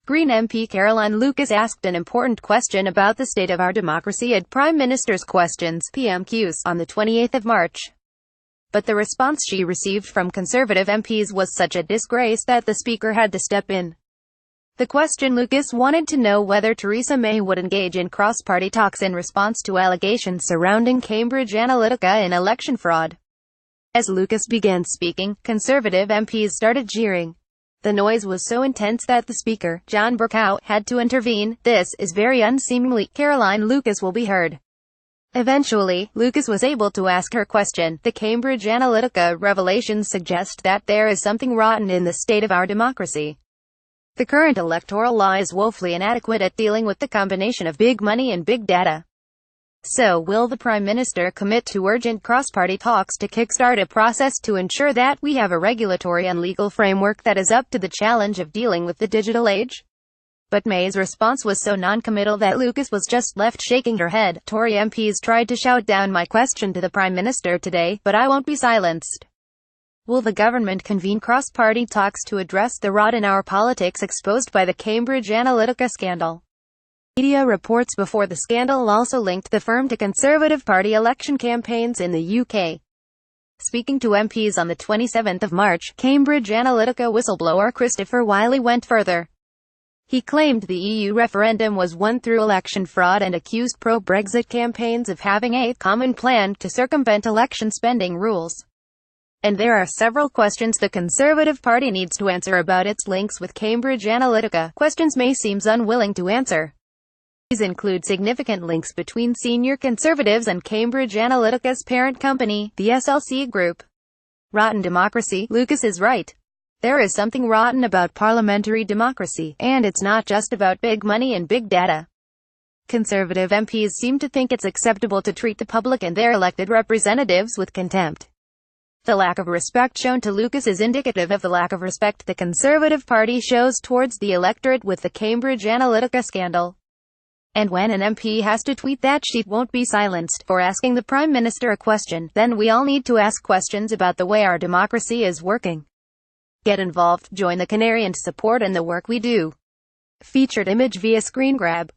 Green MP Caroline Lucas asked an important question about the state of our democracy at Prime Minister's Questions (PMQs) on the 28th of March. But the response she received from Conservative MPs was such a disgrace that the Speaker had to step in. The question: Lucas wanted to know whether Theresa May would engage in cross-party talks in response to allegations surrounding Cambridge Analytica and election fraud. As Lucas began speaking, Conservative MPs started jeering. The noise was so intense that the Speaker, John Bercow, had to intervene. "This is very unseemly. Caroline Lucas will be heard." Eventually, Lucas was able to ask her question. The Cambridge Analytica revelations suggest that there is something rotten in the state of our democracy. The current electoral law is woefully inadequate at dealing with the combination of big money and big data. So, will the Prime Minister commit to urgent cross-party talks to kickstart a process to ensure that we have a regulatory and legal framework that is up to the challenge of dealing with the digital age? But May's response was so non-committal that Lucas was just left shaking her head. Tory MPs tried to shout down my question to the Prime Minister today, but I won't be silenced. Will the government convene cross-party talks to address the rot in our politics exposed by the Cambridge Analytica scandal? Media reports before the scandal also linked the firm to Conservative Party election campaigns in the UK. Speaking to MPs on the 27th of March, Cambridge Analytica whistleblower Christopher Wylie went further. He claimed the EU referendum was won through election fraud and accused pro-Brexit campaigns of having a common plan to circumvent election spending rules. And there are several questions the Conservative Party needs to answer about its links with Cambridge Analytica, questions May seems unwilling to answer. These include significant links between senior Conservatives and Cambridge Analytica's parent company, the SLC Group. Rotten democracy. Lucas is right. There is something rotten about parliamentary democracy, and it's not just about big money and big data. Conservative MPs seem to think it's acceptable to treat the public and their elected representatives with contempt. The lack of respect shown to Lucas is indicative of the lack of respect the Conservative Party shows towards the electorate with the Cambridge Analytica scandal. And when an MP has to tweet that she won't be silenced for asking the Prime Minister a question, then we all need to ask questions about the way our democracy is working. Get involved, join the Canary and support in the work we do. Featured image via screen grab.